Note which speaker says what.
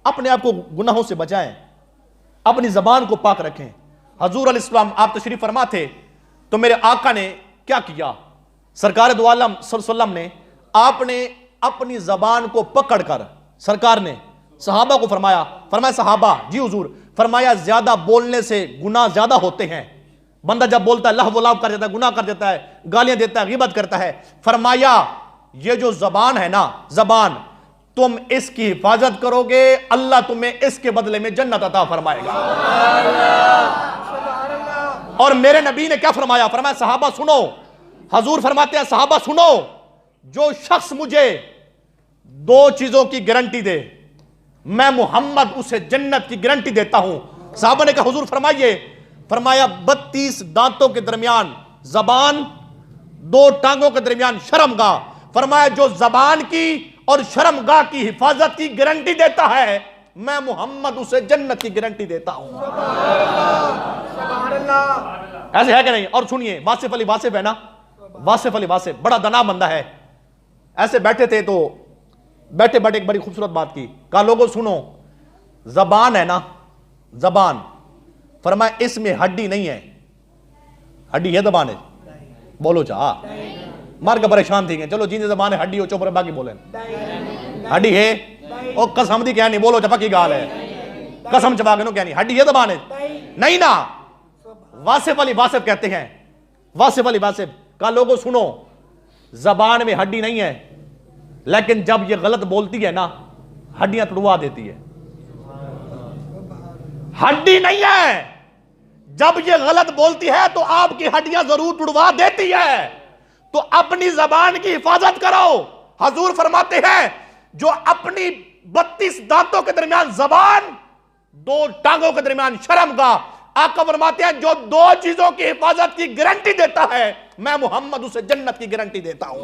Speaker 1: अपने आप को गुनाहों से बचाएं, अपनी जबान को पाक रखें। हजूर अलैहिस्सलाम आप तशरीफ फरमा थे तो मेरे आका ने क्या किया, सरकार दो आलम सल्लल्लाहु अलैहि वसल्लम ने, आपने अपनी जबान को पकड़कर सरकार ने सहाबा को फरमाया सहाबा जी हुजूर, फरमाया ज्यादा बोलने से गुनाह ज्यादा होते हैं। बंदा जब बोलता है लहव लाभ कर देता है, गुनाह कर देता है, गालियां देता है, गिबत करता है। फरमाया ये जो जबान है ना, जबान तुम इसकी हिफाजत करोगे, अल्लाह तुम्हें इसके बदले में जन्नत अता फरमाएगा। और मेरे नबी ने क्या फरमाया, फरमाया सहाबा सुनो, हजूर फरमाते हैं सहाबा सुनो, जो शख्स मुझे दो चीजों की गारंटी दे, मैं मोहम्मद उसे जन्नत की गारंटी देता हूं। साहबा ने कहा हुजूर फरमाइए, फरमाया 32 दांतों के दरमियान जबान, 2 टांगों के दरमियान शर्मगाह। फरमाया जो जबान की और शर्मगाह की हिफाजत की गारंटी देता है, मैं मोहम्मद उसे जन्नत की गारंटी देता हूं। ऐसे है कि नहीं? और सुनिए, वासिफ अली वासिफ है ना, वासिफ अली वासिफ बड़ा दना बंदा है। ऐसे बैठे थे तो बैठे बैठे एक बड़ी खूबसूरत बात की, कहा लोगों सुनो, जबान है ना, जबान, फरमाया इसमें हड्डी नहीं है। हड्डी है जबान है? बोलो चाह मार के परेशान थी, चलो जिन जबान है हड्डी हो, चुप रहे बाकी बोले। हड्डी है ओ कसम दी क्या नहीं, बोलो चपा की गाल है, कसम चबा के नो क्या नहीं, हड्डी है जबान है नहीं ना। वासिफ अली वासिफ कहते हैं, वासिफ अली वासिफ, कहा लोगों सुनो, जबान में हड्डी नहीं है, लेकिन जब ये गलत बोलती है ना, हड्डियां तुड़वा देती है। हड्डी नहीं है, जब ये गलत बोलती है तो आपकी हड्डियां जरूर तुड़वा देती है। तो अपनी जबान की हिफाजत करो। हजूर फरमाते हैं जो अपनी 32 दांतों के दरमियान जबान, 2 टांगों के दरमियान शर्मगाह, आका फरमाते हैं जो 2 चीजों की हिफाजत की गारंटी देता है, मैं मोहम्मद उसे जन्नत की गारंटी देता हूं।